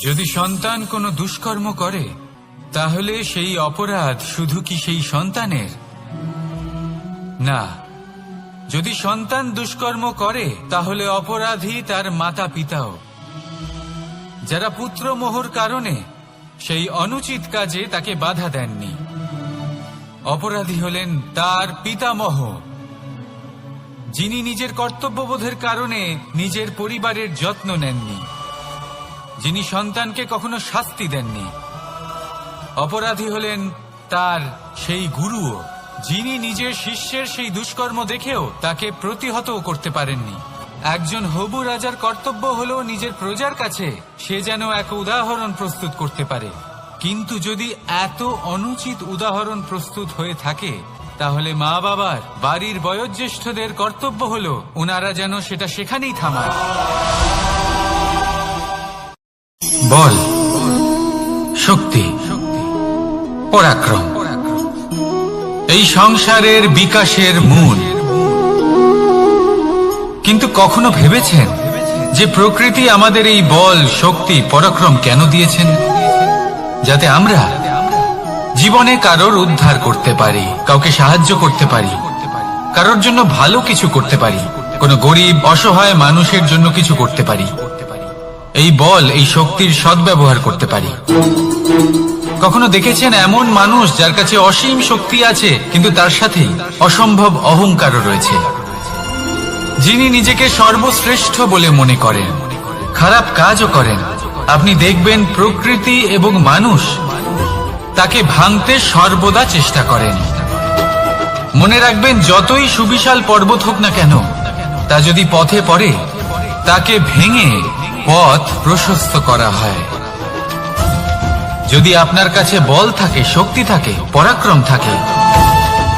যদি সন্তান কোনো দুষ্কর্ম করে তাহলে সেই অপরাধ শুধু কি সেই সন্তানের? না, যদি সন্তান দুষ্কর্ম করে তাহলে অপরাধী তার মাতা পিতাও, যারা পুত্রমোহর কারণে সেই অনুচিত কাজে তাকে বাধা দেননি। অপরাধী হলেন তার পিতামহ, যিনি নিজের কর্তব্যবোধের কারণে নিজের পরিবারের যত্ন নেননি, যিনি সন্তানকে কখনো শাস্তি দেননি। অপরাধী হলেন তার সেই গুরুও, যিনি নিজের শিষ্যের সেই দুষ্কর্ম দেখেও তাকে প্রতিহত করতে পারেননি। একজন হবু রাজার কর্তব্য হলো নিজের প্রজার কাছে সে যেন এক উদাহরণ প্রস্তুত করতে পারে, কিন্তু যদি এত অনুচিত উদাহরণ প্রস্তুত হয়ে থাকে তাহলে মা বাবার, বাড়ির বয়োজ্যেষ্ঠদের কর্তব্য হলো ওনারা যেন সেটা সেখানেই থামায়। বল, শক্তি, পরাক্রম এই সংসারের বিকাশের মূল। কিন্তু কখনো ভেবেছেন যে প্রকৃতি আমাদের এই বল, শক্তি, পরাক্রম কেন দিয়েছেন? যাতে আমরা জীবনে কারোর উদ্ধার করতে পারি, কাউকে সাহায্য করতে পারি, কারোর জন্য ভালো কিছু করতে পারি, কোনো গরিব অসহায় মানুষের জন্য কিছু করতে পারি। এই বল, এই শক্তির সদ্ব্যবহার করতে পারি। কখনো দেখেছেন এমন মানুষ যার কাছে অসীম শক্তি আছে কিন্তু তার সাথে অসম্ভব অহংকারও রয়েছে, যিনি নিজেকে সর্বশ্রেষ্ঠ বলে মনে করেন, খারাপ কাজও করেন। আপনি দেখবেন প্রকৃতি এবং মানুষ তাকে ভাঙতে সর্বদা চেষ্টা করেন। মনে রাখবেন, যতই সুবিশাল পর্বত হোক না কেন, তা যদি পথে পড়ে তাকে ভেঙে পথ প্রশস্ত করা হয়। যদি আপনার কাছে বল থাকে, শক্তি থাকে, পরাক্রম থাকে,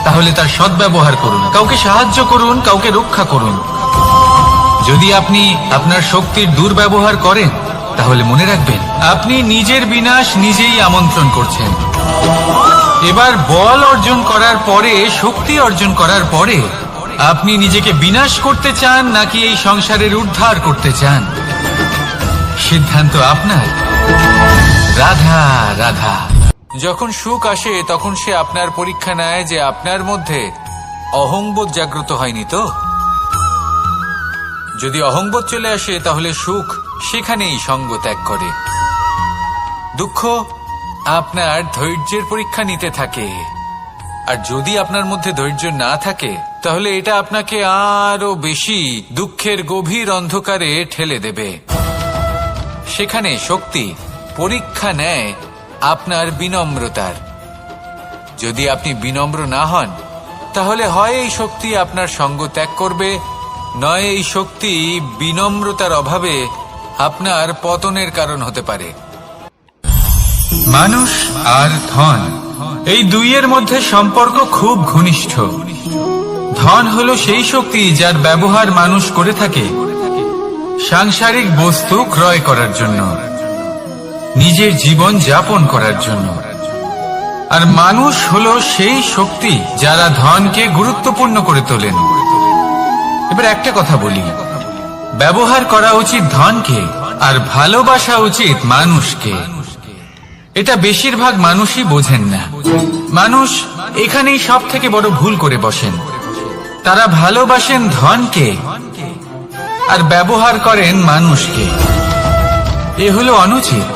তাহলে তার সদ্ব্যবহার করুন, কাউকে সাহায্য করুন, কাউকে রক্ষা করুন। যদি আপনি আপনার শক্তির দুর্ব্যবহার করেন তাহলে মনে রাখবেন আপনি নিজের বিনাশ নিজেই আমন্ত্রণ করছেন। এবার বল অর্জন করার পরে, শক্তি অর্জন করার পরে আপনি নিজেকে বিনাশ করতে চান নাকি এই সংসারের উদ্ধার করতে চান? সিদ্ধান্ত আপনার। রাধা রাধা। যখন সুখ আসে তখন সে আপনার পরীক্ষা নেয় যে আপনার মধ্যে অহংবোধ জাগ্রত হয়নি তো। যদি অহংবোধ চলে আসে তাহলে সুখ সেখানেই সঙ্গ ত্যাগ করে। দুঃখ আপনার ধৈর্যের পরীক্ষা নিতে থাকে, আর যদি আপনার মধ্যে ধৈর্য না থাকে তাহলে এটা আপনাকে আরো বেশি দুঃখের গভীর অন্ধকারে ঠেলে দেবে। সেখানে শক্তি পরীক্ষা নেয় আপনার বিনম্রতার। যদি আপনি বিনম্র না হন তাহলে হয় এই শক্তি আপনার সঙ্গ ত্যাগ করবে, নয় এই শক্তি বিনম্রতার অভাবে আপনার পতনের কারণ হতে পারে। মানুষ আর ধন, এই দুইয়ের মধ্যে সম্পর্ক খুব ঘনিষ্ঠ। ধন হলো সেই শক্তি যার ব্যবহার মানুষ করে থাকে সাংসারিক বস্তু ক্রয় করার জন্য, নিজের জীবন যাপন করার জন্য। আর মানুষ হলো সেই শক্তি যারা ধনকে গুরুত্বপূর্ণ করে তোলেন। এবার একটা কথা বলি, ব্যবহার করা উচিত ধনকে আর ভালোবাসা উচিত মানুষকে। এটা বেশিরভাগ মানুষই বোঝেন না। মানুষ এখানেই সব থেকে বড় ভুল করে বসেন। তারা ভালোবাসেন ধনকে আর ব্যবহার করেন মানুষকে। এ হলো অনুচিত।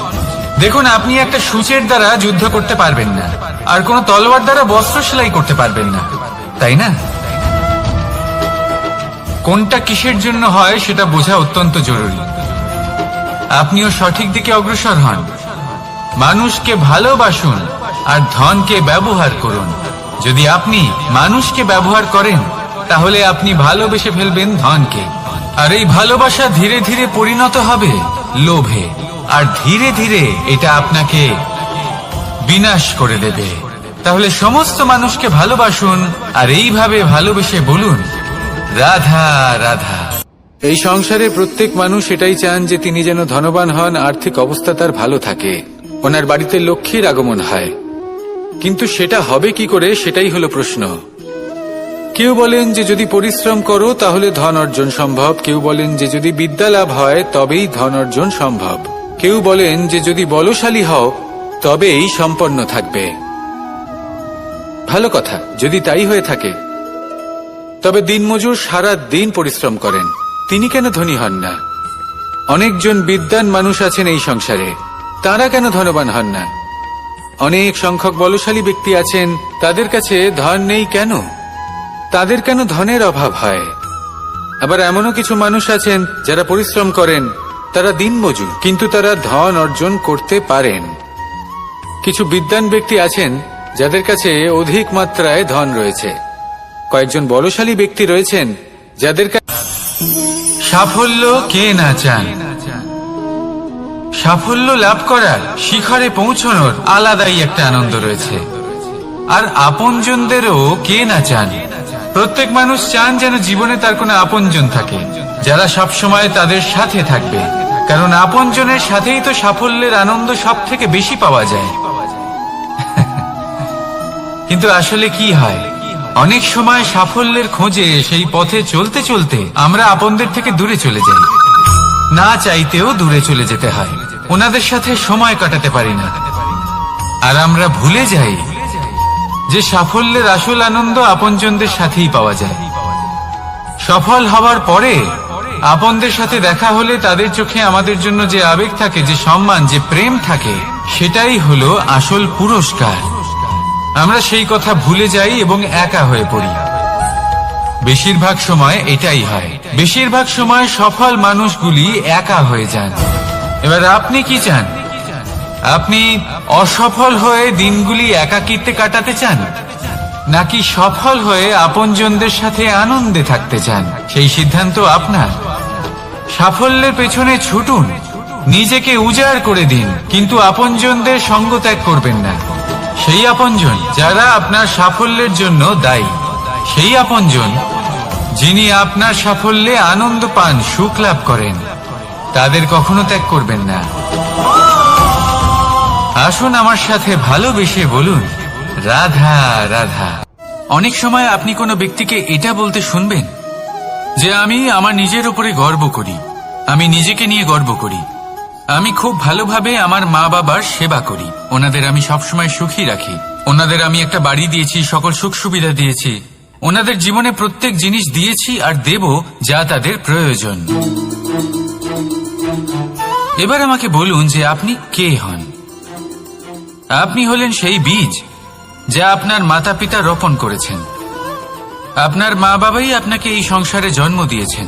দেখুন, আপনি একটা সূচের দ্বারা যুদ্ধ করতে পারবেন না, আর কোন তলোয়ার দ্বারা বস্ত্র সেলাই করতে পারবেন না, তাই না? কোনটা কিসের জন্য হয় সেটা বোঝা অত্যন্ত জরুরি। আপনিও সঠিক দিকে অগ্রসর হন। মানুষকে ভালোবাসুন আর ধনকে ব্যবহার করুন। যদি আপনি মানুষকে ব্যবহার করেন তাহলে আপনি ভালোবেসে ফেলবেন ধনকে, আর এই ভালোবাসা ধীরে ধীরে পরিণত হবে লোভে, আর ধীরে ধীরে এটা আপনাকে বিনাশ করে দেবে। তাহলে সমস্ত মানুষকে ভালোবাসুন আর এইভাবে ভালোবেসে বলুন, রাধা রাধা। এই সংসারে প্রত্যেক মানুষ এটাই চান যে তিনি যেন ধনবান হন, আর্থিক অবস্থা তার ভালো থাকে, ওনার বাড়িতে লক্ষ্মীর আগমন হয়। কিন্তু সেটা হবে কি করে, সেটাই হলো প্রশ্ন। কেউ বলেন যে যদি পরিশ্রম করো তাহলে ধন অর্জন সম্ভব, কেউ বলেন যে যদি বিদ্যা লাভ হয় তবেই ধন অর্জন সম্ভব। কেউ বলেন যে যদি বলশালী হও তবেই সম্পন্ন থাকবে। ভালো কথা, যদি তাই হয়ে থাকে, তবে দিনমজুর সারা দিন পরিশ্রম করেন, তিনি কেন ধনী হন না? অনেকজন বিদ্বান মানুষ আছেন এই সংসারে, তারা কেন ধনবান হন না? অনেক সংখ্যক বলশালী ব্যক্তি আছেন, তাদের কাছে ধন নেই কেন? তাদের কেন ধনের অভাব হয়? আবার এমনও কিছু মানুষ আছেন যারা পরিশ্রম করেন, তারা দিনমজুর, কিন্তু তারা ধন অর্জন করতে পারেন। কিছু বিদ্বান ব্যক্তি আছেন যাদের কাছে অধিক মাত্রায় ধন রয়েছে। কয়েকজন বলশালী ব্যক্তি রয়েছেন যাদের কাছে সাফল্য কে না চান? সাফল্য লাভ করার, শিখরে পৌঁছানোর আলাদাই একটা আনন্দ রয়েছে। আর আপনজনদেরও কে না চান? প্রত্যেক মানুষ চান যেন জীবনে তার কোনো আপনজন থাকে, যারা সবসময় তাদের সাথে থাকবে, কারণ আপনজনের সাথেই তো সাফল্যের আনন্দ সব থেকে বেশি পাওয়া যায়। কিন্তু আসলে কি হয়, অনেক সময় সাফল্যের খোঁজে সেই পথে চলতে চলতে আমরা আপনদের থেকে দূরে চলে যাই, না চাইতেও দূরে চলে যেতে হয়, ওনাদের সাথে সময় কাটাতে পারি না। আর আমরা ভুলে যাই যে সাফল্যের আসল আনন্দ আপনজনদের সাথেই পাওয়া যায়। সফল হওয়ার পরে আপনদের সাথে দেখা হলে তাদের চোখে আমাদের জন্য যে আবেগ থাকে, যে সম্মান, যে প্রেম থাকে, সেটাই হলো আসল পুরস্কার। আমরা সেই কথা ভুলে যাই এবং একা হয়ে পড়ি। বেশিরভাগ সময় এটাই হয়, বেশিরভাগ সময় সফল মানুষগুলি একা হয়ে যান। এবার আপনি কি চান? আপনি অসফল হয়ে দিনগুলি একাকিত্বে কাটাতে চান, নাকি সফল হয়ে আপনজনদের সাথে আনন্দে থাকতে চান? সেই সিদ্ধান্ত আপনার। সাফল্যের পেছনে ছুটুন, নিজেকে উজাড় করে দিন, কিন্তু আপনজনদের সঙ্গ ত্যাগ করবেন না। সেই আপনজন যারা আপনার সাফল্যের জন্য দায়ী, সেই আপনজন যিনি আপনার সাফল্যে আনন্দ পান, সুখ লাভ করেন, তাদের কখনো ত্যাগ করবেন না। আসুন আমার সাথে ভালোবেসে বলুন, রাধা রাধা। অনেক সময় আপনি কোনো ব্যক্তিকে এটা বলতে শুনবেন যে আমি আমার নিজের উপরে গর্ব করি, আমি নিজেকে নিয়ে গর্ব করি, আমি খুব ভালোভাবে আমার মা বাবার সেবা করি, ওনাদের আমি সবসময় সুখী রাখি, ওনাদের আমি একটা বাড়ি দিয়েছি, সকল সুখ সুবিধা দিয়েছি, ওনাদের জীবনে প্রত্যেক জিনিস দিয়েছি আর দেব যা তাদের প্রয়োজন। এবার আমাকে বলুন যে আপনি কে হন? আপনি হলেন সেই বীজ যা আপনার মাতা পিতা রোপণ করেছেন। আপনার মা বাবাই আপনাকে এই সংসারে জন্ম দিয়েছেন।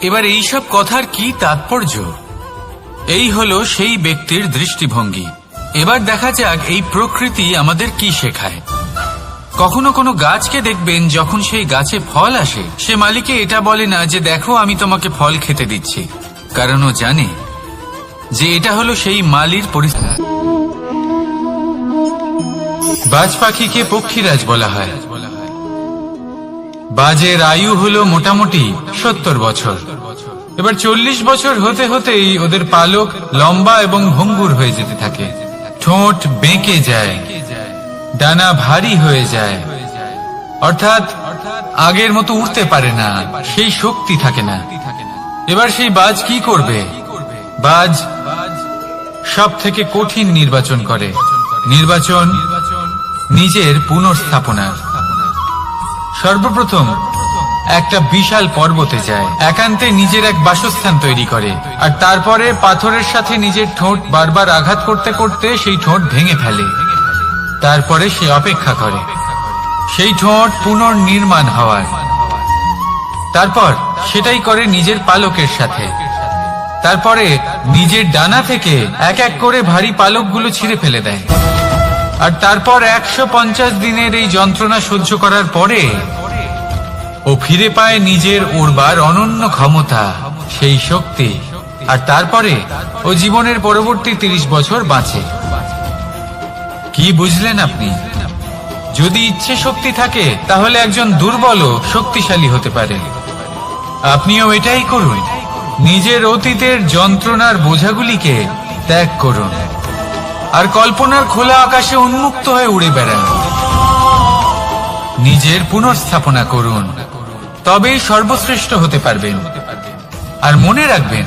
এবার এইসব কথার কি তাৎপর্য? এই হলো সেই ব্যক্তির দৃষ্টিভঙ্গি। এবার দেখা যাক এই প্রকৃতি আমাদের কি শেখায়। কখনো কোনো গাছকে দেখবেন, যখন সেই গাছে ফল আসে, সে মালিকে এটা বলে না যে দেখো আমি তোমাকে ফল খেতে দিচ্ছি, কারণ ও জানে যে এটা হলো সেই মালির পরিস্থিতি। বাজ পাখিকে পক্ষীরাজ বলা হয়। বাজের আয়ু হলো মোটামুটি 70 বছর। এবার 40 বছর হতে হতেই ওদের পালক লম্বা এবং ভঙ্গুর হয়ে যেতে থাকে, ঠোঁট বেঁকে যায়, ডানা ভারী হয়ে যায়, অর্থাৎ আগের মতো উঠতে পারে না, সেই শক্তি থাকে না। এবার সেই বাজ কি করবে? বাজ সব থেকে কঠিন নির্বাচন করে, নির্বাচন নিজের পুনর্স্থাপনা। সর্বপ্রথম একটা বিশাল পর্বতে যায়, একান্তে নিজের এক বাসস্থান তৈরি করে, আর তারপরে পাথরের সাথে নিজের ঠোঁট বারবার আঘাত করতে করতে সেই ঠোঁট ভেঙে ফেলে। তারপরে সে অপেক্ষা করে সেই ঠোঁট পুনর্নির্মাণ হওয়ার। তারপর সেটাই করে নিজের পালকের সাথে। তারপরে নিজের ডানা থেকে এক এক করে ভারী পালকগুলো ছিঁড়ে ফেলে দেয়। আর তারপর 150 দিনের এই যন্ত্রণা সহ্য করার পরে ও ফিরে পায় নিজের উড়বার অনন্য ক্ষমতা, সেই শক্তি। আর তারপরে ও জীবনের পরবর্তী 30 বছর বাঁচে। কি বুঝলেন আপনি? যদি ইচ্ছে শক্তি থাকে তাহলে একজন দুর্বলও শক্তিশালী হতে পারে। আপনিও এটাই করুন, নিজের অতীতের যন্ত্রণার বোঝাগুলিকে ত্যাগ করুন আর কল্পনার খোলা আকাশে উন্মুক্ত হয়ে উড়ে বেড়ান। নিজের পুনর্স্থাপনা করুন, তবেই সর্বশ্রেষ্ঠ হতে পারবেন। আর মনে রাখবেন,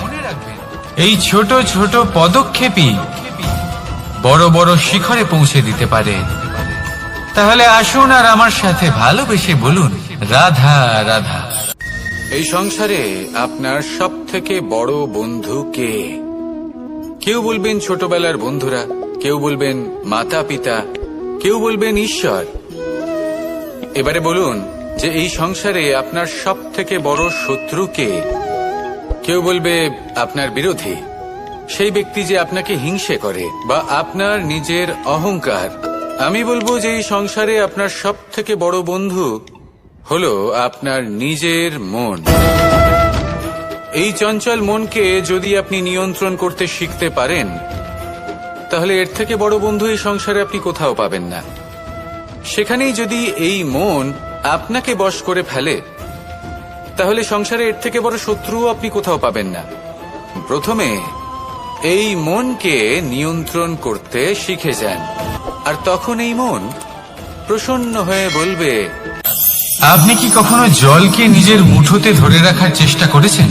এই ছোট ছোট পদক্ষেপই বড় বড় শিখরে পৌঁছে দিতে পারে। তাহলে আসুন আর আমার সাথে ভালোবেসে বলুন, রাধা রাধা। এই সংসারে আপনার সব থেকে বড় বন্ধু কে? কেউ বলবেন ছোটবেলার বন্ধুরা, কেউ বলবেন মাতা পিতা, কেউ বলবেন ঈশ্বর। এবারে বলুন যে এই সংসারে আপনার সব থেকে বড় শত্রু কে? কেউ বলবে আপনার বিরোধী, সেই ব্যক্তি যে আপনাকে হিংসে করে, বা আপনার নিজের অহংকার। আমি বলবো যে এই সংসারে আপনার সব থেকে বড় বন্ধু হলো আপনার নিজের মন। এই চঞ্চল মনকে যদি আপনি নিয়ন্ত্রণ করতে শিখতে পারেন, তাহলে এর থেকে বড় বন্ধু এই সংসারে আপনি কোথাও পাবেন না। সেখানেই যদি এই মন আপনাকে বশ করে ফেলে, তাহলে সংসারে এর থেকে বড় শত্রুও আপনি কোথাও পাবেন না। প্রথমে এই মনকে নিয়ন্ত্রণ করতে শিখে যান, আর তখন এই মন প্রসন্ন হয়ে বলবে। আপনি কি কখনো জলকে নিজের মুঠোতে ধরে রাখার চেষ্টা করেছেন?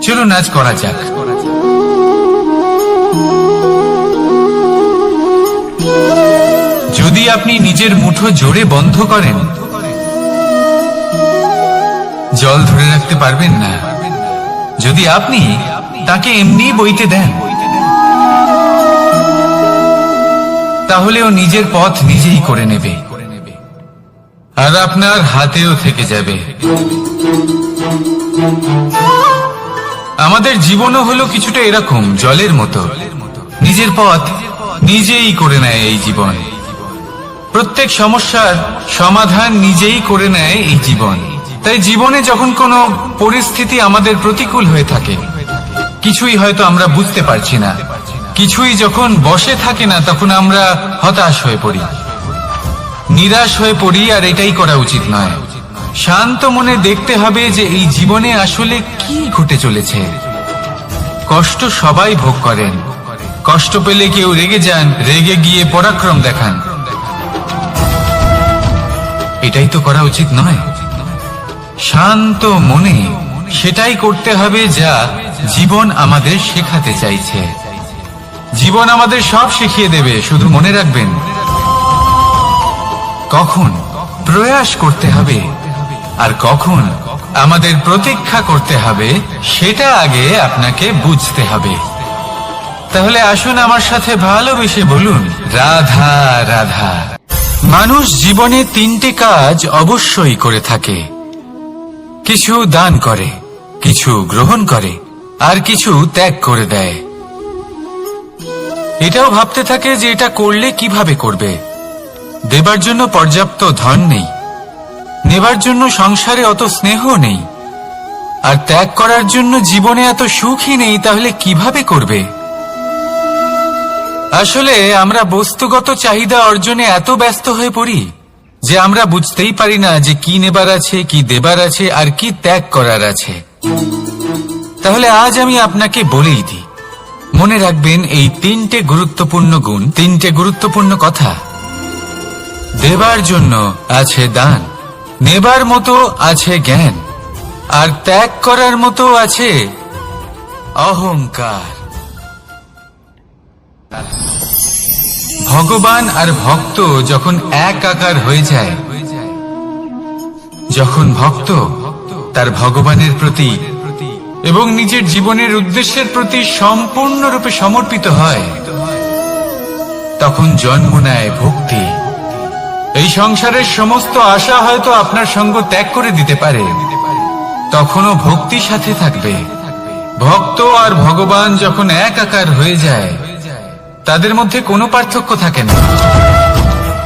চলুন আজ করা যাক। যদি আপনি নিজের মুঠো জোরে বন্ধ করেন, জল ধরে রাখতে পারবেন না। যদি আপনি তাকে এমনি বইতে দেন, তাহলে ও নিজের পথ নিজেই করে নেবে, আর আপনার হাতেও থেকে যাবে। আমাদের জীবনও হলো কিছুটা এরকম, জলের মতো। নিজের পথ নিজেই করে নেয় এই জীবন। প্রত্যেক সমস্যার সমাধান নিজেই করে নেয় এই জীবন। তাই জীবনে যখন কোনো পরিস্থিতি আমাদের প্রতিকূল হয়ে থাকে, কিছুই হয়তো আমরা বুঝতে পারছি না, কিছুই যখন বসে থাকে না, তখন আমরা হতাশ হয়ে পড়ি, নিরাশ হয়ে পড়ি। আর এটাই করা উচিত নয়। শান্ত মনে দেখতে হবে যে এই জীবনে আসলে কি ঘটে চলেছে। কষ্ট সবাই ভোগ করেন। কষ্ট পেলে কেউ রেগে যান, রেগে গিয়ে পরাক্রম দেখান। এটাই তো করা উচিত নয়। শান্ত মনে সেটাই করতে হবে যা জীবন আমাদের শেখাতে চাইছে। জীবন আমাদের সব শিখিয়ে দেবে, শুধু মনে রাখবেন কখন প্রয়াস করতে হবে আর কখন আমাদের প্রতীক্ষা করতে হবে, সেটা আগে আপনাকে বুঝতে হবে। তাহলে আসুন আমার সাথে ভালোবেসে বলুন, রাধা রাধা। মানুষ জীবনে তিনটে কাজ অবশ্যই করে থাকে। কিছু দান করে, কিছু গ্রহণ করে, আর কিছু ত্যাগ করে দেয়। এটাও ভাবতে থাকে যে এটা করলে কিভাবে করবে। দেবার জন্য পর্যাপ্ত ধন নেই, নেবার জন্য সংসারে অত স্নেহ নেই, আর ত্যাগ করার জন্য জীবনে এত সুখই নেই। তাহলে কিভাবে করবে? আসলে আমরা বস্তুগত চাহিদা অর্জনে এত ব্যস্ত হয়ে পড়ি যে আমরা বুঝতেই পারি না যে কি নেবার আছে, কি দেবার আছে, আর কি ত্যাগ করার আছে। তাহলে আজ আমি আপনাকে বলেই দিই, মনে রাখবেন এই তিনটে গুরুত্বপূর্ণ গুণ, তিনটে গুরুত্বপূর্ণ কথা। দেবার জন্য আছে দান, নেবার মতো আছে জ্ঞান, আর ত্যাগ করার মতো আছে অহংকার। ভগবান আর ভক্ত যখন এক আকার হয়ে যায়, যখন ভক্ত তার ভগবানের প্রতি এবং নিজের জীবনের উদ্দেশ্যের প্রতি সম্পূর্ণরূপে সমর্পিত হয়, তখন জন্ম নেয় ভক্তি। এই সংসারের সমস্ত আশা হয়তো আপনার সঙ্গ ত্যাগ করে দিতে পারে, তখনও ভক্তি সাথে থাকবে। ভক্ত আর ভগবান যখন এক আকার হয়ে যায়, তাদের মধ্যে কোনো পার্থক্য থাকে না।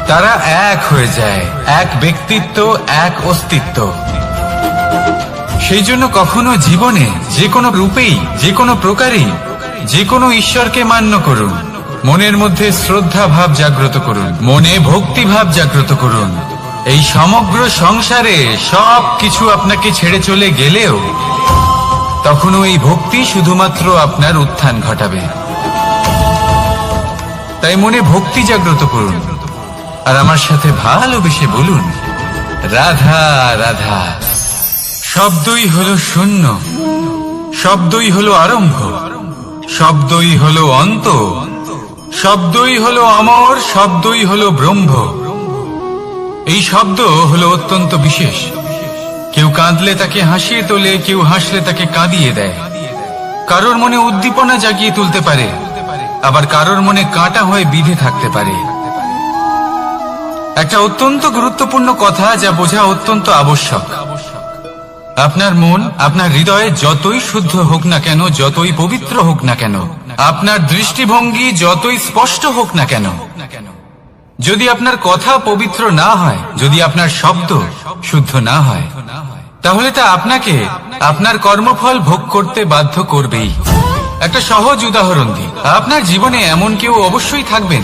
তারা এক হয়ে যায়, এক ব্যক্তিত্ব, এক অস্তিত্ব। সেই জন্য কখনো জীবনে যে কোনো রূপেই, যে কোনো প্রকারেই, যে কোনো ঈশ্বরকে মান্য করুন। মনের মধ্যে শ্রদ্ধা ভাব জাগ্রত করুন, মনে ভক্তি ভাব জাগ্রত করুন। এই সমগ্র সংসারে সব কিছু আপনাকে ছেড়ে চলে গেলেও তখনও এই ভক্তি শুধুমাত্র আপনার উত্থান ঘটাবে। তাই মনে ভক্তি জাগ্রত করুন, আর আমার সাথে ভালোবেসে বলুন, রাধা রাধা। শব্দই হলো শূন্য, শব্দই হলো আরম্ভ, শব্দই হলো অন্ত, শব্দই হলো অমর, শব্দই হলো ব্রহ্ম। এই শব্দ হলো অত্যন্ত বিশেষ। কেউ কাঁদলে তাকে হাসিয়ে তোলে, কেউ হাসলে তাকে কাঁদিয়ে দেয়। কারোর মনে উদ্দীপনা জাগিয়ে তুলতে পারে, আবার কারোর মনে কাঁটা হয়ে বিঁধে থাকতে পারে। একটা অত্যন্ত গুরুত্বপূর্ণ কথা যা বোঝা অত্যন্ত আবশ্যক। আপনার মন, আপনার হৃদয়ে যতই শুদ্ধ হোক না কেন, যতই পবিত্র হোক না কেন, আপনার দৃষ্টিভঙ্গি যতই স্পষ্ট হোক না কেন, যদি আপনার কথা পবিত্র না হয়, যদি আপনার শব্দ শুদ্ধ না হয়, তাহলে তা আপনাকে আপনার কর্মফল ভোগ করতে বাধ্য করবেই। একটা সহজ উদাহরণ দিই। আপনার জীবনে এমন কেউ অবশ্যই থাকবেন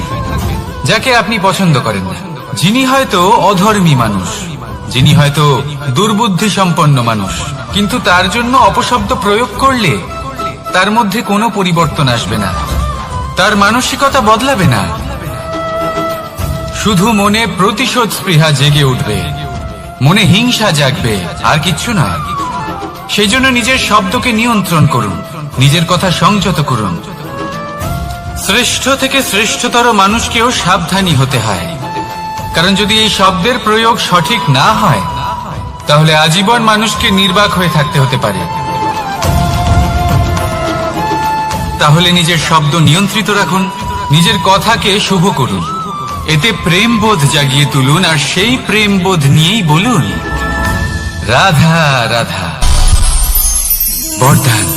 যাকে আপনি পছন্দ করেন না, যিনি হয়তো অধর্মী মানুষ, যিনি হয়তো দুর্বুদ্ধি সম্পন্ন মানুষ, কিন্তু তার জন্য অপশব্দ প্রয়োগ করলে তার মধ্যে কোনো পরিবর্তন আসবে না, তার মানসিকতা বদলাবে না, শুধু মনে প্রতিশোধ স্পৃহা জেগে উঠবে, মনে হিংসা জাগবে, আর কিচ্ছু না। সেই জন্য নিজের শব্দকে নিয়ন্ত্রণ করুন, নিজের কথা সংযত করুন। শ্রেষ্ঠ থেকে শ্রেষ্ঠতর মানুষকেও সাবধানী হতে হয়, কারণ যদি এই শব্দের প্রয়োগ সঠিক না হয়, তাহলে আজীবন মানুষকে নির্বাক হয়ে থাকতে হতে পারে। তাহলে নিজের শব্দ নিয়ন্ত্রিত রাখুন, নিজের কথাকে শুভ করুন, এতে প্রেমবোধ জাগিয়ে তুলুন, আর সেই প্রেমবোধ নিয়েই বলুন রাধা রাধা। বরদান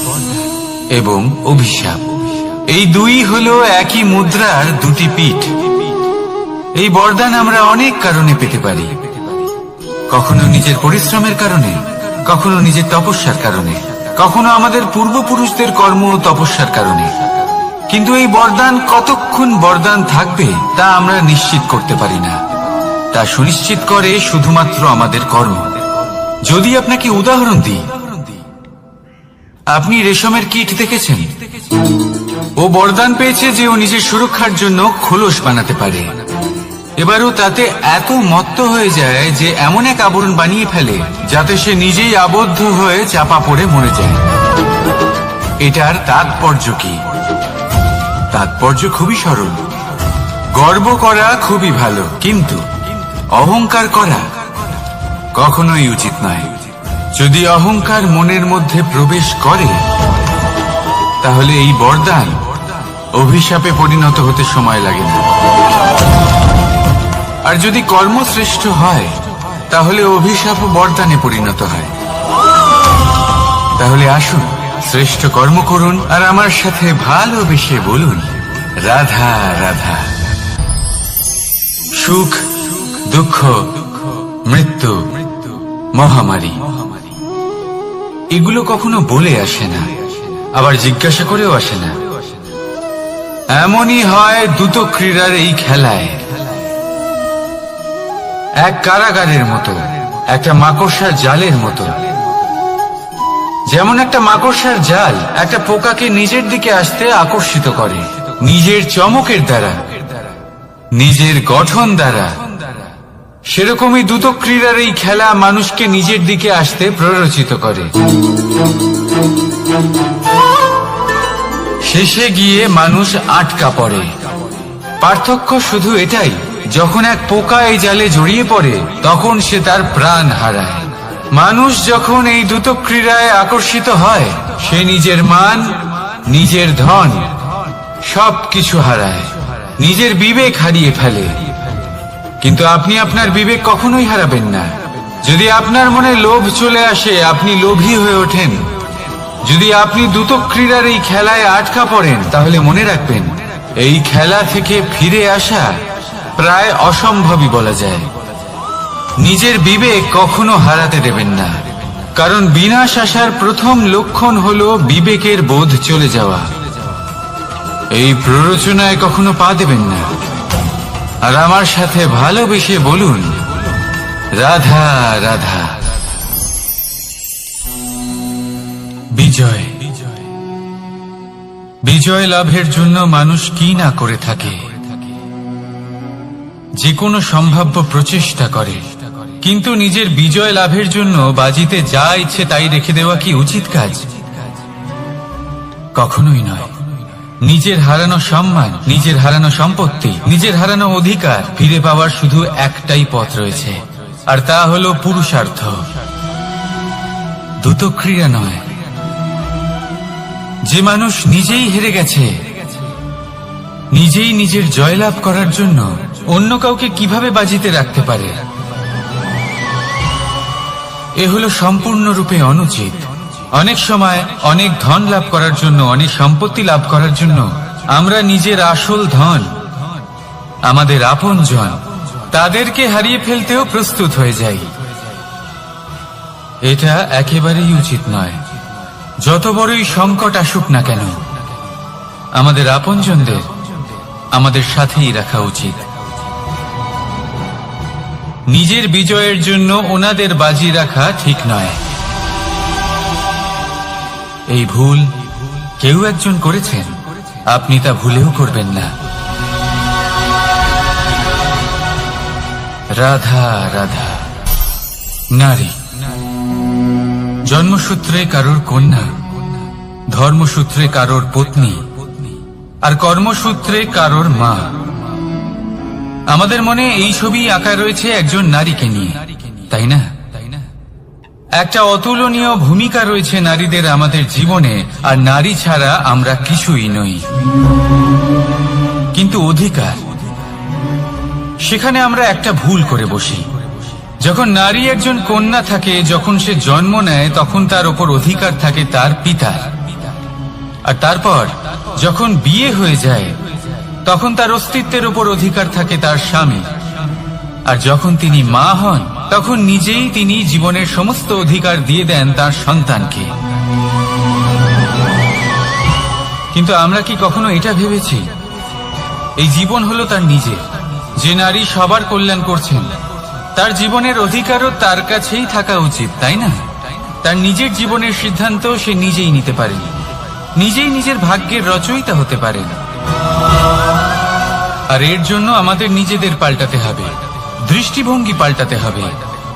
এবং অভিশাপ, এই দুই হলো একই মুদ্রার দুটি পিঠ। এই বরদান আমরা অনেক কারণে পেতে পারি, কখনো নিজের পরিশ্রমের কারণে, কখনো নিজের তপস্যার কারণে, কখনো আমাদের পূর্বপুরুষদের কর্ম ও তপস্যার কারণে। কিন্তু এই বরদান কতক্ষণ বরদান থাকবে তা আমরা নিশ্চিত করতে পারি না, তা সুনিশ্চিত করে শুধুমাত্র আমাদের কর্ম। যদি আপনাকে উদাহরণ দিই, আপনি রেশমের কীট দেখেছেন? ও বরদান পেয়েছে যে ও নিজের সুরক্ষার জন্য খোলস বানাতে পারে। এবারও তাতে এত মত্ত হয়ে যায় যে এমন এক আবরণ বানিয়ে ফেলে যাতে সে নিজেই আবদ্ধ হয়ে চাপা পড়ে মরে যায়। এটার তাৎপর্য কি? তাৎপর্য খুবই সরল। গর্ব করা খুবই ভালো, কিন্তু অহংকার করা কখনোই উচিত নয়। যদি অহংকার মনের মধ্যে প্রবেশ করে, তাহলে এই বরদান অভিশাপে পরিণত হতে সময় লাগে না। আর যদি কর্মশ্রেষ্ঠ হয়, তাহলে অভিশাপ বরদানে পরিণত হয়। তাহলে আসুন শ্রেষ্ঠ কর্ম করুন, আর আমার সাথে ভালোবেসে বলুন রাধা রাধা। সুখ, দুঃখ, মৃত্যু, মহামারী, এগুলো কখনো বলে আসে না, আবার জিজ্ঞাসা করেও আসে না। এমনই হয় দ্রুত ক্রীড়ার এই খেলায়। এক কারাগারের মতো, একটা মাকড়সার জালের মতো। যেমন একটা মাকড়সার জাল একটা পোকাকে নিজের দিকে আসতে আকর্ষিত করে নিজের চমকের দ্বারা, নিজের গঠন দ্বারা, সেরকমই দ্রুত ক্রীড়ার এই খেলা মানুষকে নিজের দিকে আসতে প্ররোচিত করে। শেষে গিয়ে মানুষ আটকা পড়ে। পার্থক্য শুধু এটাই, যখন এক পোকা এই জালে জড়িয়ে পড়ে তখন সে তার প্রাণ হারায়। মানুষ যখন এই দ্রুত ক্রীড়ায় আকর্ষিত হয়, সে নিজের মান, নিজের ধন সবকিছু হারায়, নিজের বিবেক হারিয়ে ফেলে। কিন্তু আপনি আপনার বিবেক কখনোই হারাবেন না। যদি আপনার মনে লোভ চলে আসে, আপনি লোভী হয়ে ওঠেন। যদি আপনি দ্রুত ক্রীড়ার এই খেলায় আটকা পড়েন, তাহলে মনে রাখবেন এই খেলা থেকে ফিরে আসা প্রায় অসম্ভবই বলা যায়। নিজের বিবেক কখনো হারাতে দেবেন না, কারণ বিনাশ আসার প্রথম লক্ষণ হলো বিবেকের বোধ চলে যাওয়া। এই প্ররোচনায় কখনো পা দেবেন না। আর আমার সাথে ভালোবেসে বলুন রাধা রাধা। বিজয়, বিজয় লাভের জন্য মানুষ কি না করে থাকে, যে কোনো সম্ভাব্য প্রচেষ্টা করে। কিন্তু নিজের বিজয় লাভের জন্য বাজিতে যা ইচ্ছে তাই রেখে দেওয়া কি উচিত কাজ? কখনোই নয়। নিজের হারানো সম্মান, নিজের হারানো সম্পত্তি, নিজের হারানো অধিকার ফিরে পাওয়ার শুধু একটাই পথ রয়েছে, আর তা হলো পুরুষার্থ, দ্রুতক্রিয়া নয়। যে মানুষ নিজেই হেরে গেছে, নিজেই নিজের জয়লাভ করার জন্য অন্য কাউকে কিভাবে বাজিতে রাখতে পারে, এ হলো সম্পূর্ণরূপে অনুচিত। অনেক সময় অনেক ধন লাভ করার জন্য, অনেক সম্পত্তি লাভ করার জন্য আমরা নিজের আসল ধন, আমাদের আপনজন, তাদেরকে হারিয়ে ফেলতেও প্রস্তুত হয়ে যাই। এটা একেবারেই উচিত নয়। যত বড়ই সংকট আসুক না কেন, আমাদের আপনজনদের আমাদের সাথেই রাখা উচিত। নিজের বিজয়ের জন্য ওনাদের বাজি রাখা ঠিক নয়। এই ভুল কেউ একজন করেছেন, আপনি তা ভুলেও করবেন না। রাধা রাধা। নারী জন্মসূত্রে কারোর কন্যা, ধর্মসূত্রে কারোর পত্নী, আর কর্মসূত্রে কারোর মা। আমাদের মনে এই ছবি আঁকা রয়েছে একজন নারীকে নিয়ে, তাই না? একটা অতুলনীয় ভূমিকা রয়েছে নারীদের আমাদের জীবনে, আর নারী ছাড়া আমরা কিছুই নই। কিন্তু অধিকার, সেখানে আমরা একটা ভুল করে বসি। যখন নারী একজন কন্যা থাকে, যখন সে জন্ম নেয়, তখন তার ওপর অধিকার থাকে তার পিতার। আর তারপর যখন বিয়ে হয়ে যায়, তখন তার অস্তিত্বের উপর অধিকার থাকে তার স্বামী। আর যখন তিনি মা হন, তখন নিজেই তিনি জীবনের সমস্ত অধিকার দিয়ে দেন তার সন্তানকে। কিন্তু আমরা কি কখনো এটা ভেবেছি এই জীবন হলো তার নিজের? যে নারী সবার কল্যাণ করছেন, তার জীবনের অধিকারও তার কাছেই থাকা উচিত, তাই না? তার নিজের জীবনের সিদ্ধান্ত সে নিজেই নিতে পারেন, নিজেই নিজের ভাগ্যের রচয়িতা হতে পারেন। আর এর জন্য আমাদের নিজেদের পাল্টাতে হবে, দৃষ্টিভঙ্গি পাল্টাতে হবে।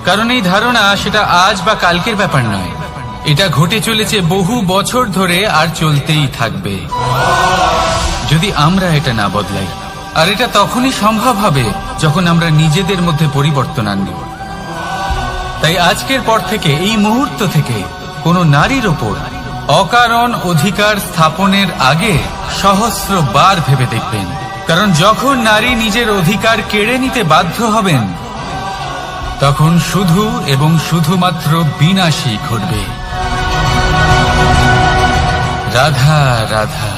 কারণ এই ধারণা সেটা আজ বা কালকের ব্যাপার নয়, এটা ঘটে চলেছে বহু বছর ধরে, আর চলতেই থাকবে যদি আমরা এটা না বদলাই। আর এটা তখনই সম্ভব হবে যখন আমরা নিজেদের মধ্যে পরিবর্তন আনব। তাই আজকের পর থেকে, এই মুহূর্ত থেকে কোনো নারীর ওপর অকারণ অধিকার স্থাপনের আগে সহস্রবার ভেবে দেখবেন। কারণ যখন নারী নিজের অধিকার কেড়ে নিতে বাধ্য হবেন, তখন শুধু এবং শুধুমাত্র বিনাশই ঘটবে। রাধা রাধা।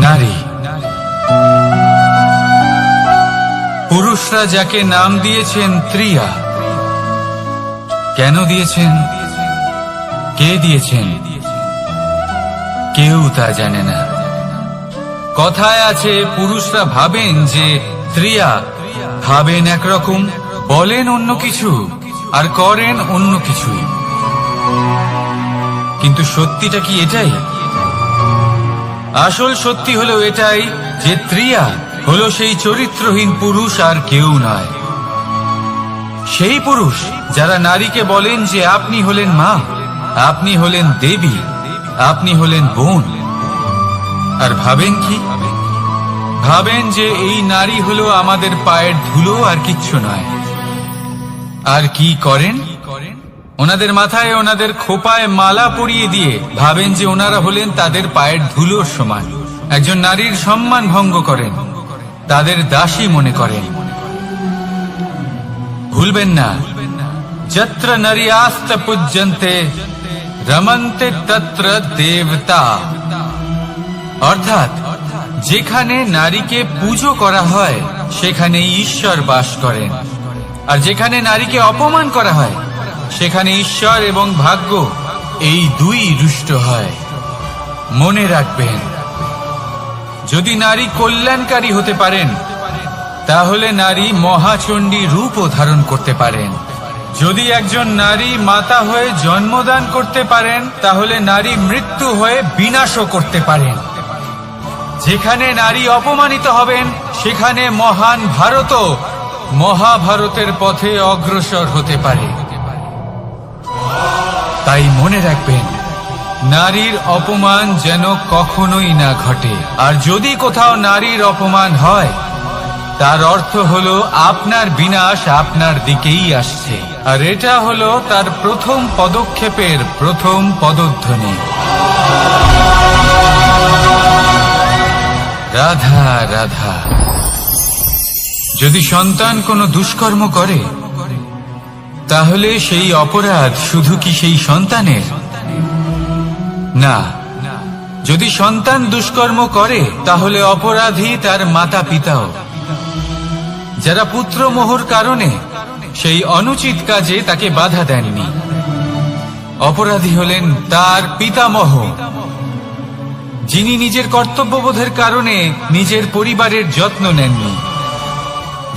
নারী, পুরুষরা যাকে নাম দিয়েছেন ত্রিয়া, কেন দিয়েছেন, কে দিয়েছেন, কেউ তা জানে না। কথায় আছে, পুরুষরা ভাবেন যে ত্রিয়া, ভাবেন একরকম, বলেন অন্য কিছু, আর করেন অন্য কিছুই। কিন্তু সত্যিটা কি এটাই? আসল সত্যি হলো এটাই যে ত্রিয়া হলো সেই চরিত্রহীন পুরুষ, আর কেউ নয়। সেই পুরুষ যারা নারীকে বলেন যে আপনি হলেন মা, আপনি হলেন দেবী, আপনি হলেন বোন। আর ভাবেন কি? ভাবেন যে এই নারী হলো আমাদের পায়ের ধুলো, আর কিচ্ছু নয়। আর কি করেন? ওনাদের মাথায়, ওনাদের খোপায় মালা পরিয়ে দিয়ে ভাবেন যে ওনারা হলেন তাদের পায়ের ধুলোর সমান। একজন নারীর সম্মান ভঙ্গ করেন, তাদের দাসী মনে করেন। ভুলবেন না, যত্র নারীয়াস্ত পূজ্যন্তে রমন্তে তত্র দেবতা। অর্থাৎ যেখানে নারীকে পুজো করা হয়, সেখানে ঈশ্বর বাস করেন। আর যেখানে নারীকে অপমান করা হয়, সেখানে ঈশ্বর এবং ভাগ্য এই দুই রুষ্ট হয়। মনে রাখবেন, যদি নারী কল্যাণকারী হতে পারেন, তাহলে নারী মহাচণ্ডী রূপও ধারণ করতে পারেন। যদি একজন নারী মাতা হয়ে জন্মদান করতে পারেন, তাহলে নারী মৃত্যু হয়ে বিনাশও করতে পারেন। যেখানে নারী অপমানিত হবেন, সেখানে মহান ভারতও মহাভারতের পথে অগ্রসর হতে পারে। তাই মনে রাখবেন, নারীর অপমান যেন কখনোই না ঘটে। আর যদি কোথাও নারীর অপমান হয়, তার অর্থ হলো আপনার বিনাশ আপনার দিকেই আসছে। আর এটা হলো তার প্রথম পদক্ষেপের প্রথম পদধ্বনি। রাধা রাধা। যদি সন্তান কোনো দুষ্কর্ম করে, তাহলে সেই অপরাধ শুধু কি সেই সন্তানের? না। যদি সন্তান দুষ্কর্ম করে, তাহলে অপরাধী তার মাতা পিতাও, যারা পুত্রমোহর কারণে সেই অনুচিত কাজে তাকে বাধা দেননি। অপরাধী হলেন তার পিতামহ, যিনি নিজের কর্তব্যবোধের কারণে নিজের পরিবারের যত্ন নেননি,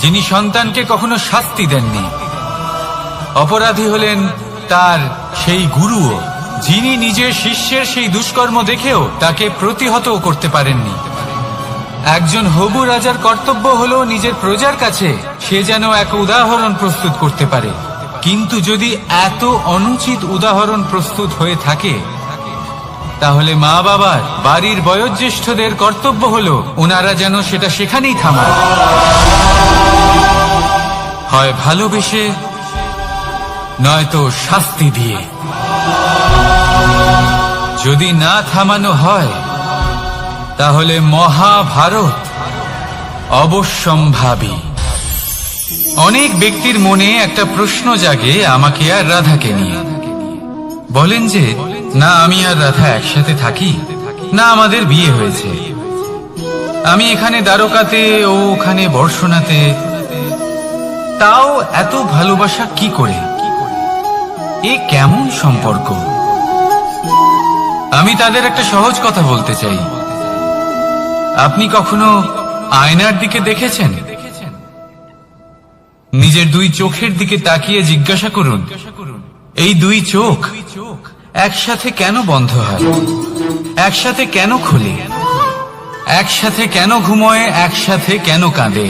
যিনি সন্তানকে কখনো শাস্তি দেননি। অপরাধী হলেন তার সেই গুরুও, যিনি নিজের শিষ্যের সেই দুষ্কর্ম দেখেও তাকে প্রতিহত করতে পারেননি। একজন হবু রাজার কর্তব্য হলো নিজের প্রজার কাছে সে যেন এক উদাহরণ প্রস্তুত করতে পারে। কিন্তু যদি এত অনুচিত উদাহরণ প্রস্তুত হয়ে থাকে, তাহলে মা বাবার, বাড়ির বয়োজ্যেষ্ঠদের কর্তব্য হলো ওনারা যেন সেটা সেখানেই থামায়, হয় ভালোবেসে, নয়তো শাস্তি দিয়ে। যদি না থামানো হয়, তাহলে মহাভারত অবশ্যম্ভাবী। অনেক ব্যক্তির মনে একটা প্রশ্ন জাগে আমাকে আর রাধাকে নিয়ে। বলেন যে, না আমি আর রাধা একসাথে থাকি, না আমাদের বিয়ে হয়েছে, আমি এখানে দ্বারকাতে ও ওখানে বর্ষণাতে, তাও এত ভালোবাসা কি করে? এ কেমন সম্পর্ক? আমি তাদের একটা সহজ কথা বলতে চাই। আপনি কখনো আয়নার দিকে দেখেছেন? নিজের দুই চোখের দিকে তাকিয়ে জিজ্ঞাসা করুন, এই দুই চোখ একসাথে কেন বন্ধ হয়? একসাথে কেন খোলে? একসাথে কেন ঘুমোয়? একসাথে কেন কাঁদে?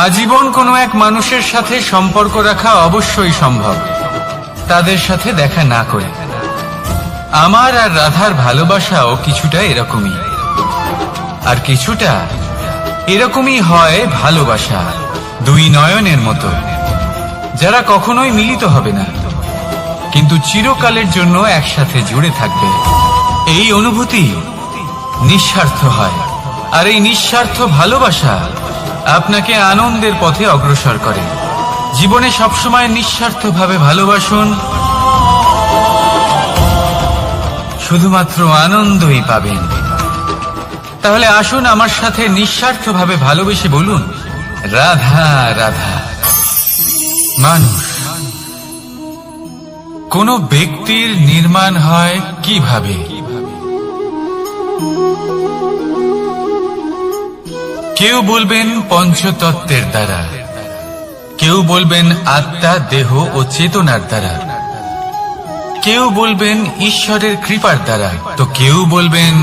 আজীবন কোনো এক মানুষের সাথে সম্পর্ক রাখা অবশ্যই সম্ভব, তাদের সাথে দেখা না করে। আমার আর রাধার ভালোবাসাও কিছুটা এরকমই, আর কিছুটা এরকমই হয় ভালোবাসা দুই নয়নের মতো, যারা কখনোই মিলিত হবে না, কিন্তু চিরকালের জন্য একসাথে জুড়ে থাকবে। এই অনুভূতি নিঃস্বার্থ হয়, আর এই নিঃস্বার্থ ভালোবাসা আপনাকে আনন্দের পথে অগ্রসর করে। জীবনে সবসময় নিঃস্বার্থভাবে ভালোবাসুন, শুধুমাত্র আনন্দই পাবেন। তাহলে আসুন আমার সাথে নিঃস্বার্থভাবে ভালোবেসে বলুন, রাধা রাধা। মানুষ, কোন ব্যক্তির নির্মাণ হয় কিভাবে? কেউ বলবেন পঞ্চতত্ত্বের দ্বারা, কেউ বলবেন আত্মা, দেহ ও চেতনার দ্বারা, কেউ বলবেন ঈশ্বরের কৃপার দ্বারা, তো কেউ বলবেন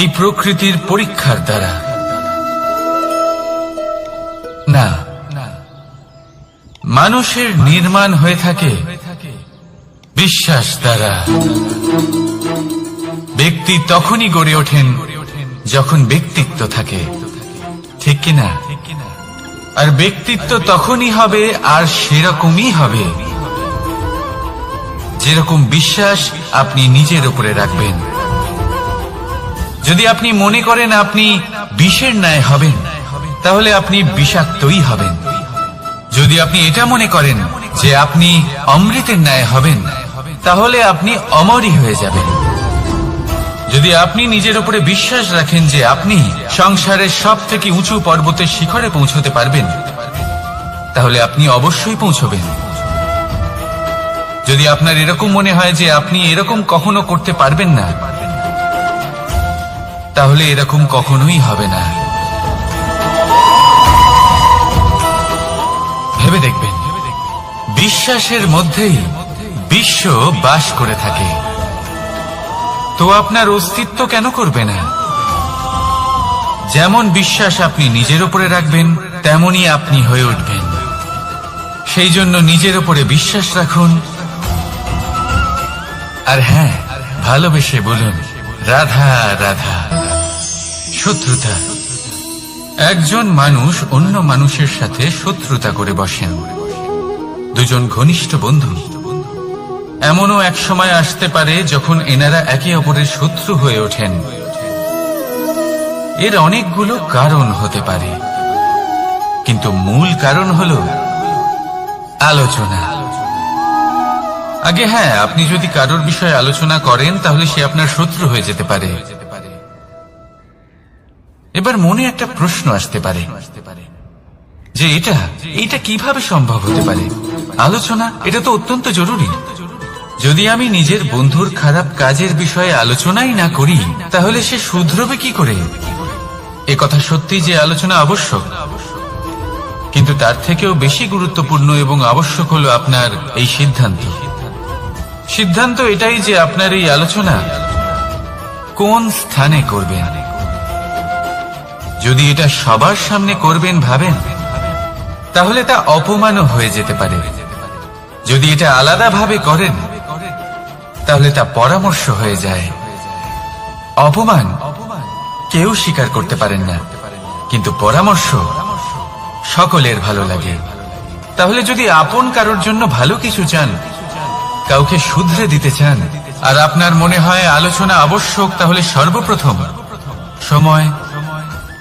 এই প্রকৃতির পরীক্ষার দ্বারা। না, মানুষের নির্মাণ হয়ে থাকে বিশ্বাস দ্বারা। ব্যক্তি তখনই গড়ে ওঠেন যখন ব্যক্তিত্ব থাকে, ঠিক কিনা? আর ব্যক্তিত্ব তখনই হবে আর সেরকমই হবে যেরকম বিশ্বাস আপনি নিজের উপরে রাখবেন। যদি আপনি মনে করেন আপনি বিষের ন্যায় হবেন, তাহলে আপনি বিষাক্তই হবেন। যদি আপনি এটা মনে করেন যে আপনি অমৃতের ন্যায় হবেন, তাহলে আপনি অমরই হয়ে যাবেন। যদি আপনি নিজের উপরে বিশ্বাস রাখেন যে আপনি সংসারের সব থেকে উঁচু পর্বতের শিখরে পৌঁছতে পারবেন, তাহলে আপনি অবশ্যই পৌঁছবেন। যদি আপনার এরকম মনে হয় যে আপনি এরকম কখনো করতে পারবেন না, তাহলে এরকম কখনোই হবে না। ভেবে দেখবেন, বিশ্বাসের মধ্যেই বিশ্ব বাস করে থাকে, তো আপনার অস্তিত্ব কেন করবে না? যেমন বিশ্বাস আপনি নিজের উপরে রাখবেন, তেমনই আপনি হয়ে উঠবেন। সেই জন্য নিজের উপরে বিশ্বাস রাখুন, আর হ্যাঁ, ভালোবেসে বলুন রাধা রাধা। শত্রুতা, একজন মানুষ অন্য মানুষের সাথে শত্রুতা করে বসেন। দুজন ঘনিষ্ঠ বন্ধু, এমনও এক সময় আসতে পারে যখন এনারা একে অপরের শত্রু হয়ে ওঠেন। এর অনেকগুলো কারণ হতে পারে, কিন্তু মূল কারণ হল আলোচনা। আগে হ্যাঁ, আপনি যদি কারোর বিষয়ে আলোচনা করেন তাহলে সে আপনার শত্রু হয়ে যেতে পারে। এবার মনে একটা প্রশ্ন আসতে পারে যে এটা কিভাবে সম্ভব হতে পারে? আলোচনা, এটা তো অত্যন্ত জরুরি। যদি আমি নিজের বন্ধুর খারাপ কাজের বিষয়ে আলোচনাই না করি তাহলে সে শুধরবে কি করে? এ কথা সত্যি যে আলোচনা আবশ্যক, কিন্তু তার থেকেও বেশি গুরুত্বপূর্ণ এবং আবশ্যক হলো আপনার এই সিদ্ধান্ত এটাই যে আপনার এই আলোচনা কোন স্থানে করবেন। যদি এটা সবার সামনে করবেন ভাবেন, তাহলে তা অপমানও হয়ে যেতে পারে। যদি এটা আলাদাভাবে করেন তাহলে তা পরামর্শ হয়ে যায়। অপমান কেউ স্বীকার করতে পারেন না, কিন্তু পরামর্শ সকলের ভালো লাগে। তাহলে যদি আপন কারোর জন্য ভালো কিছু চান, কাউকে শুধরে দিতে চান, আর আপনার মনে হয় আলোচনা আবশ্যক, তাহলে সর্বপ্রথম সময়,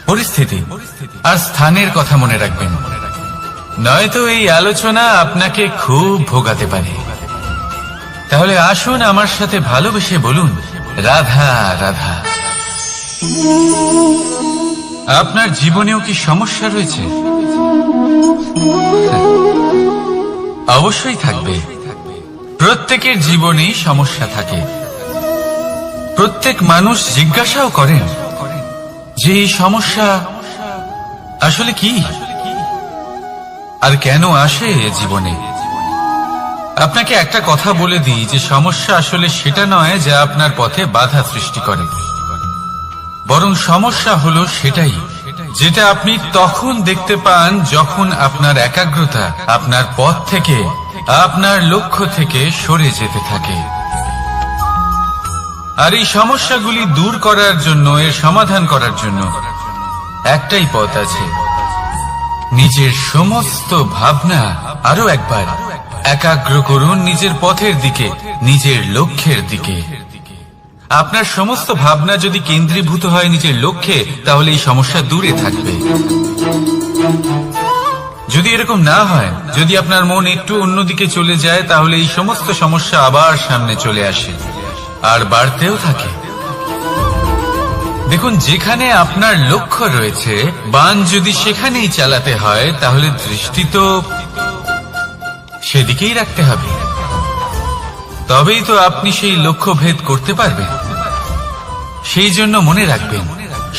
পরিস্থিতি আর স্থানের কথা মনে রাখবেন, নয়তো এই আলোচনা আপনাকে খুব ভোগাতে পারে। তাহলে আসুন আমার সাথে ভালোবেসে বলুন রাধা রাধা। আপনার জীবনেও কি সমস্যা রয়েছে? অবশ্যই থাকবে। প্রত্যেকের জীবনেই সমস্যা থাকে। প্রত্যেক মানুষ জিজ্ঞাসাও করেন যে এই সমস্যা আসলে কি আর কেন আসে জীবনে। আপনাকে একটা কথা বলে দিই যে সমস্যা আসলে সেটা নয় যা আপনার পথে বাধা সৃষ্টি করে, বরং সমস্যা হলো সেটাই যেটা আপনি তখন দেখতে পান যখন আপনার একাগ্রতা আপনার পথ থেকে, আপনার লক্ষ্য থেকে সরে যেতে থাকে। আর এই সমস্যাগুলি দূর করার জন্য, এর সমাধান করার জন্য একটাই পথ আছে, নিজের সমস্ত ভাবনা আরো একবার একাগ্র করুন নিজের পথের দিকে, নিজের লক্ষ্যের দিকে। আপনার সমস্ত ভাবনা যদি কেন্দ্রীভূত হয় নিজের লক্ষ্যে, তাহলে এই সমস্যা দূরে থাকবে। যদি এরকম না হয়, যদি আপনার মন একটু অন্যদিকে চলে যায়, তাহলে এই সমস্ত সমস্যা আবার সামনে চলে আসে আর বাড়তেও থাকে। দেখুন, যেখানে আপনার লক্ষ্য রয়েছে, বাণ যদি সেখানেই চালাতে হয়, তাহলে দৃষ্টি তো সেদিকেই রাখতে হবে। তবেই তো আপনি সেই লক্ষ্য ভেদ করতে পারবেন। সেই জন্য মনে রাখবেন,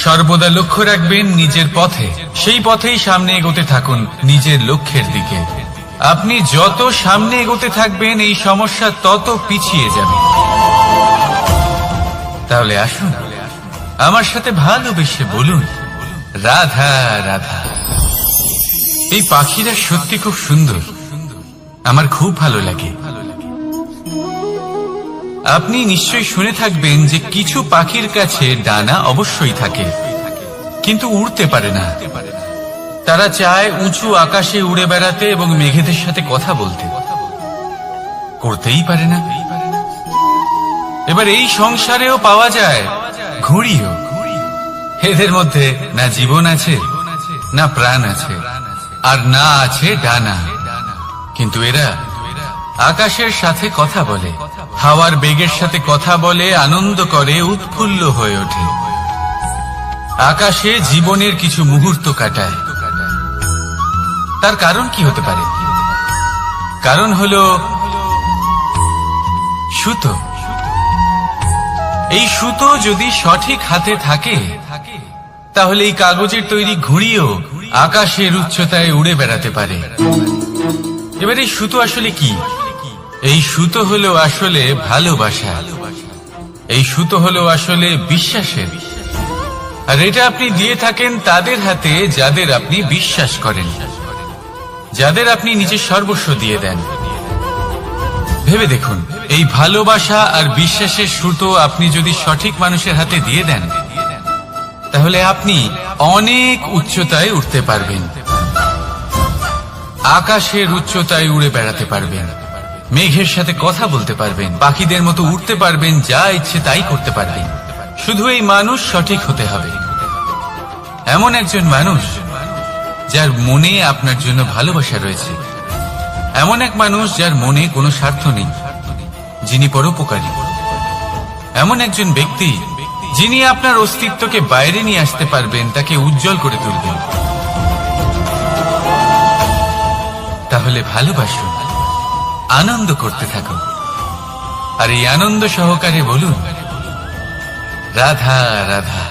সর্বদা লক্ষ্য রাখবেন নিজের পথে, সেই পথেই সামনে এগোতে থাকুন নিজের লক্ষ্যের দিকে। আপনি যত সামনে এগোতে থাকবেন এই সমস্যা তত পিছিয়ে যাবে। তাহলে আসুন আমার সাথে ভালোবেসে বলুন রাধা রাধা। এই পাখিরা সত্যি খুব সুন্দর, আমার খুব ভালো লাগে। আপনি নিশ্চয়ই শুনে থাকবেন যে কিছু পাখির কাছে ডানা অবশ্যই থাকে, কিন্তু উড়তে পারে না। তারা চায় উঁচু আকাশে উড়ে বেড়াতে এবং মেঘেদের সাথে কথা বলতে, করতেই পারে না। এবার এই সংসারেও পাওয়া যায় ঘুড়িও। এদের মধ্যে না জীবন আছে, না প্রাণ আছে, আর না আছে ডানা, কিন্তু এরা আকাশের সাথে কথা বলে, হাওয়ার বেগের সাথে কথা বলে, আনন্দ করে, উৎফুল্ল হয়ে ওঠে, আকাশে জীবনের কিছু মুহূর্ত কাটায়। তার কারণ কি হতে পারে? কারণ হলো সুতো। এই সুতো যদি সঠিক হাতে থাকে, তাহলে এই কাগজের তৈরি ঘুড়িও আকাশের উচ্চতায় উড়ে বেড়াতে পারে। এবার এই সুতো আসলে কি? এই সুতো হলো আসলে ভালোবাসা, এই সুতো হলো আসলে বিশ্বাসের। আর এটা আপনি দিয়ে থাকেন তাদের হাতে যাদের আপনি বিশ্বাস করেন, যাদের আপনি নিজের সর্বস্ব দিয়ে দেন। ভেবে দেখুন, এই ভালোবাসা আর বিশ্বাসের সুতো আপনি যদি সঠিক মানুষের হাতে দিয়ে দেন, তাহলে আপনি অনেক উচ্চতায় উঠতে পারবেন, আকাশের উচ্চতায় উড়ে বেড়াতে পারবেন, মেঘের সাথে কথা বলতে পারবেন, পাখিদের মতো উঠতে পারবেন, যা ইচ্ছে তাই করতে পারবেন। শুধু এই মানুষ সঠিক হতে হবে, এমন একজন মানুষ যার মনে আপনার জন্য ভালোবাসা রয়েছে, এমন এক মানুষ যার মনে কোনো স্বার্থ নেই, যিনি পরোপকারী, এমন একজন ব্যক্তি যিনি আপনার অস্তিত্বকে বাইরে নিয়ে আসতে পারবেন, তাকে উজ্জ্বল করে তুলবেন। তাহলে ভালোবাসুন, আনন্দ করতে থাকুন, আর এই আনন্দ সহকারে বলুন রাধা রাধা।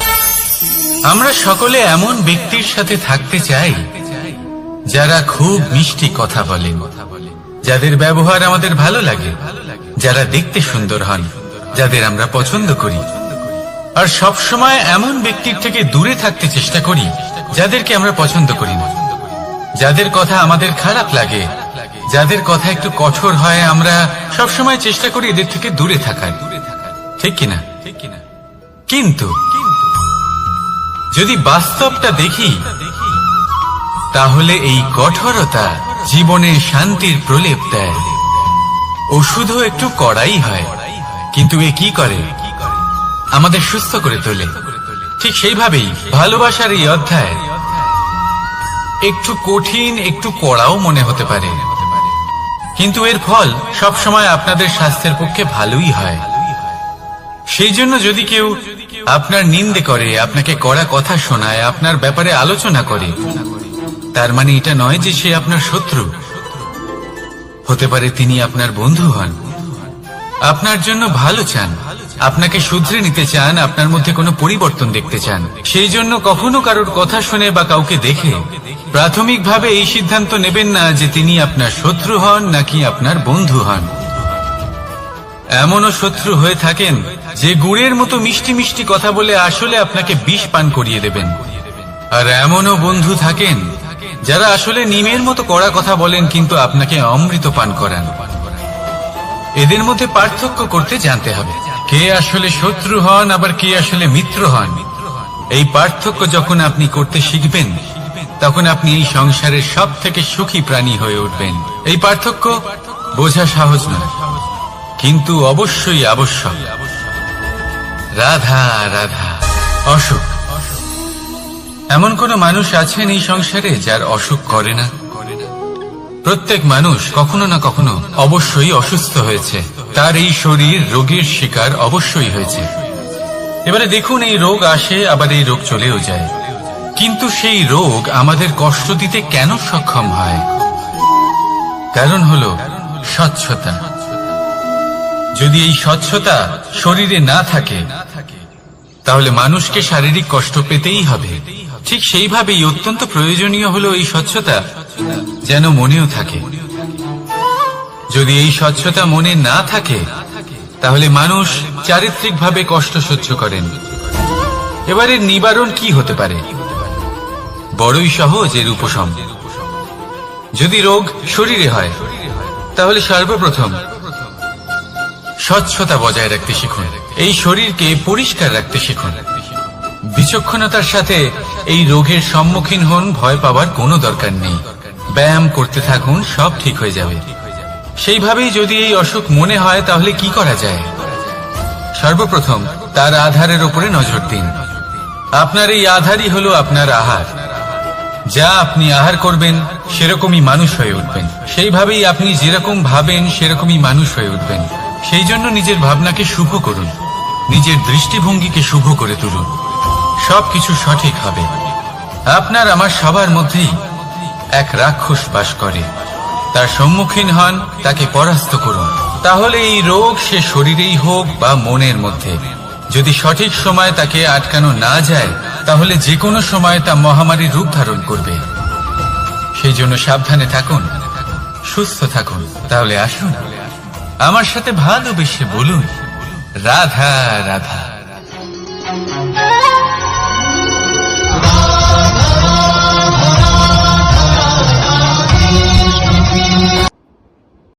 আমরা সকলে এমন ব্যক্তির সাথে থাকতে চাই যারা খুব মিষ্টি কথা বলেন, যাদের ব্যবহার আমাদের ভালো লাগে, যারা দেখতে সুন্দর হন, যাদের আমরা পছন্দ করি। আর সব সময় এমন ব্যক্তির থেকে দূরে থাকতে চেষ্টা করি যাদেরকে আমরা পছন্দ করি না, যাদের কথা আমাদের খারাপ লাগে, যাদের কথা একটু কঠোর হয়। আমরা সব সময় চেষ্টা করি এদের থেকে দূরে থাকার, ঠিক কিনা? কিন্তু যদি বাস্তবটা দেখি, তাহলে এই কঠোরতা জীবনে শান্তির প্রলেপ দেয়। ওষুধও একটু কড়াই হয়, কিন্তু এ কি করে? আমাদের সুস্থ করে তোলে। ঠিক সেইভাবেই ভালোবাসার এই অধ্যায় একটু কঠিন, একটু কড়াও মনে হতে পারে, কিন্তু এর ফল সবসময় আপনাদের স্বাস্থ্যের পক্ষে ভালোই হয়। সেই জন্য যদি কেউ আপনার নিন্দে করে, আপনাকে কড়া কথা শোনায়, আপনার ব্যাপারে আলোচনা করে, তার মানে এটা নয় যে সে আপনার শত্রু। হতে পারে তিনি আপনার বন্ধু হন, আপনার জন্য ভালো চান, আপনাকে শুধরে নিতে চান, আপনার মধ্যে কোনো পরিবর্তন দেখতে চান। সেই জন্য কখনো কারোর কথা শুনে বা কাউকে দেখে প্রাথমিকভাবে এই সিদ্ধান্ত নেবেন না যে তিনি আপনার শত্রু হন নাকি আপনার বন্ধু হন। এমনও শত্রু হয়ে থাকেন যে গুড়ের মতো মিষ্টি মিষ্টি কথা বলে আসলে আপনাকে বিষ পান করিয়ে দেবেন, আর এমনও বন্ধু থাকেন যারা আসলে নিমের মতো কড়া কথা বলেন কিন্তু আপনাকে অমৃত পান করান। এদের মধ্যে পার্থক্য করতে জানতে হবে, কে আসলে শত্রু হন আবার কে আসলে মিত্র হন। এই পার্থক্য যখন আপনি করতে শিখবেন, তখন আপনি এই সংসারের সব থেকে সুখী প্রাণী হয়ে উঠবেন। এই পার্থক্য বোঝা সহজ নয়, কিন্তু অবশ্যই আবশ্যক। রাধা রাধা। অসুখ। এমন কোন মানুষ আছেন এই সংসারে যার অসুখ করে না? প্রত্যেক মানুষ কখনো না কখনো অবশ্যই অসুস্থ হয়েছে, তার এই শরীর রোগের শিকার অবশ্যই হয়েছে। এবারে দেখুন, এই রোগ আসে আবার এই রোগ চলেও যায়, কিন্তু সেই রোগ আমাদের কষ্ট দিতে কেন সক্ষম হয়? কারণ হলো স্বচ্ছতা। যদি এই স্বচ্ছতা শরীরে না থাকে, তাহলে মানুষকে শারীরিক কষ্ট পেতেই হবে। ঠিক সেইভাবেই অত্যন্ত প্রয়োজনীয় হলো এই স্বচ্ছতা যেন মনেও থাকে। যদি এই স্বচ্ছতা মনে না থাকে, তাহলে মানুষ চারিত্রিকভাবে কষ্ট সহ্য করেন। এবারে নিবারণ কি হতে পারে? বড়ই সহজ এর উপশম। যদি রোগ শরীরে হয়, তাহলে সর্বপ্রথম স্বচ্ছতা বজায় রাখতে শিখুন, এই শরীরকে পরিষ্কার রাখতে শিখুন। বিচক্ষণতার সাথে এই রোগের সম্মুখীন হন, ভয় পাবার কোনো দরকার নেই। ব্যায়াম করতে থাকুন, সব ঠিক হয়ে যাবে। সেইভাবেই যদি এই অসুখ মনে হয়, তাহলে কি করা যায়? সর্বপ্রথম তার আধারের উপরে নজর দিন। আপনার এই আধারই হলো আপনার আহার। যা আপনি আহার করবেন সেরকমই মানুষ হয়ে উঠবেন, সেইভাবেই আপনি যেরকম ভাবেন সেরকমই মানুষ হয়ে উঠবেন। সেই জন্য নিজের ভাবনাকে শুভ করুন, নিজের দৃষ্টিভঙ্গিকে শুভ করে তুলুন, সবকিছু সঠিক হবে। আপনার আমার সবার মধ্যেই এক রাক্ষস বাস করে, তার সম্মুখীন হন, তাকে পরাস্ত করুন। তাহলে এই রোগ সে শরীরেই হোক বা মনের মধ্যে, যদি সঠিক সময় তাকে আটকানো না যায়, তাহলে যে কোনো সময় তা মহামারীর রূপ ধারণ করবে। সেই জন্য সাবধানে থাকুন, সুস্থ থাকুন। তাহলে আসুন আমার সাথে ভালোবেসে বলুন রাধা রাধা।